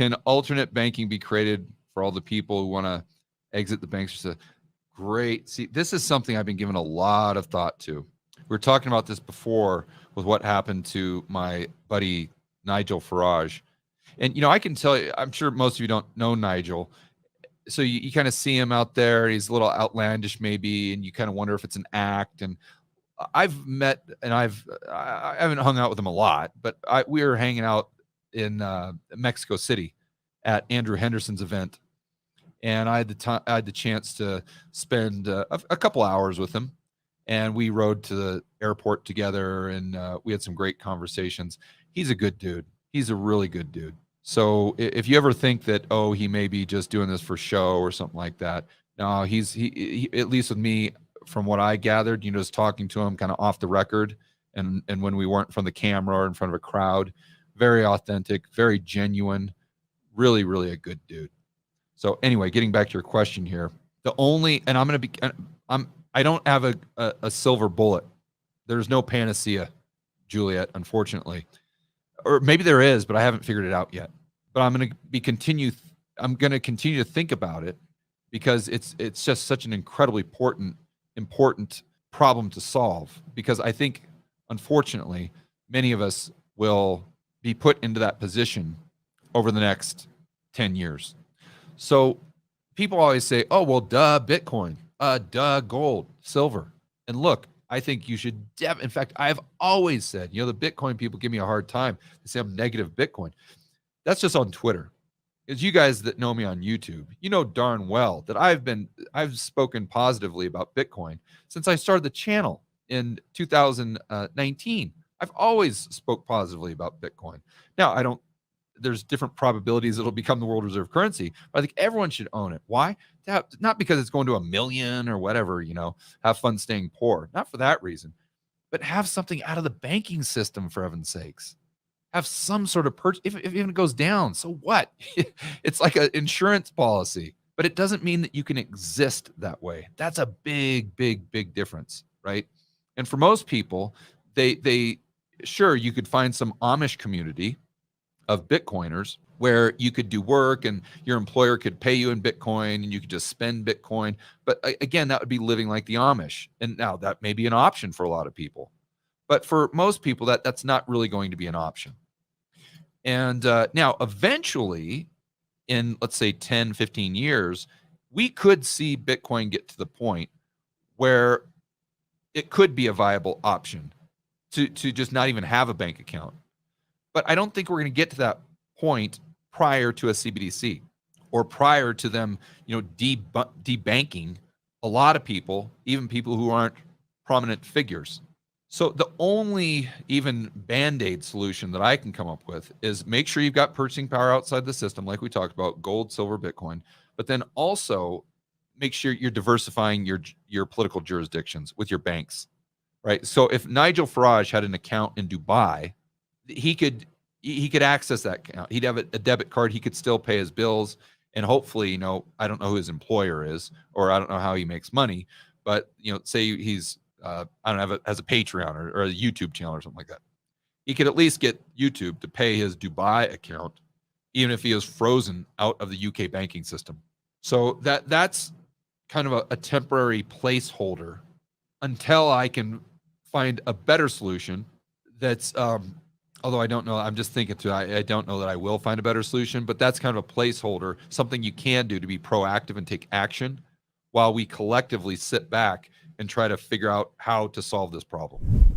Can alternate banking be created for all the people who want to exit the banks? Just a great. See, this is something I've been giving a lot of thought to. We were talking about this before with what happened to my buddy Nigel Farage. And, I can tell you, I'm sure most of you don't know Nigel. So you kind of see him out there. He's a little outlandish maybe, and you kind of wonder if it's an act. And I've met, and I haven't hung out with him a lot, but we were hanging out in Mexico City at Andrew Henderson's event. And I had the chance to spend a couple hours with him. And we rode to the airport together, and we had some great conversations. He's a good dude. He's a really good dude. So if you ever think that, oh, he may be just doing this for show or something like that, no, he at least with me, from what I gathered, just talking to him kind of off the record and when we weren't in front of the camera or in front of a crowd, very authentic, very genuine, really, really a good dude. So anyway, getting back to your question here, I don't have a silver bullet. There's no panacea, Juliet, unfortunately. Or maybe there is, but I haven't figured it out yet. But I'm going to continue to think about it, because it's just such an incredibly important problem to solve. Because I think, unfortunately, many of us will be put into that position over the next 10 years. So people always say, oh, well, duh, Bitcoin, duh, gold, silver. And look, I think you should, in fact, I've always said, the Bitcoin people give me a hard time. They say I'm negative Bitcoin. That's just on Twitter. As you guys that know me on YouTube, you know darn well that I've spoken positively about Bitcoin since I started the channel in 2019. I've always spoke positively about Bitcoin. Now, there's different probabilities it'll become the world reserve currency, but I think everyone should own it. Why? Not because it's going to 1 million or whatever, have fun staying poor. Not for that reason, but have something out of the banking system, for heaven's sakes. Have some sort of purchase. If even it goes down, so what? It's like an insurance policy, but it doesn't mean that you can exist that way. That's a big, big, big difference, right? And for most people, sure, you could find some Amish community of Bitcoiners where you could do work and your employer could pay you in Bitcoin and you could just spend Bitcoin. But again, that would be living like the Amish. And now that may be an option for a lot of people. But for most people, that's not really going to be an option. And now eventually, in let's say 10, 15 years, we could see Bitcoin get to the point where it could be a viable option to just not even have a bank account. But I don't think we're going to get to that point prior to a CBDC or prior to them, debanking a lot of people, even people who aren't prominent figures. So the only even Band-Aid solution that I can come up with is make sure you've got purchasing power outside the system, like we talked about, gold, silver, Bitcoin, but then also make sure you're diversifying your political jurisdictions with your banks, right? So if Nigel Farage had an account in Dubai, he could access that account. He'd have a debit card. He could still pay his bills. And hopefully, I don't know who his employer is, or I don't know how he makes money, but, say he's, I don't know, has a Patreon or a YouTube channel or something like that. He could at least get YouTube to pay his Dubai account, even if he is frozen out of the UK banking system. So that's kind of a temporary placeholder until I can find a better solution that's, although I don't know, I'm just thinking too, I don't know that I will find a better solution, but that's kind of a placeholder, something you can do to be proactive and take action while we collectively sit back and try to figure out how to solve this problem.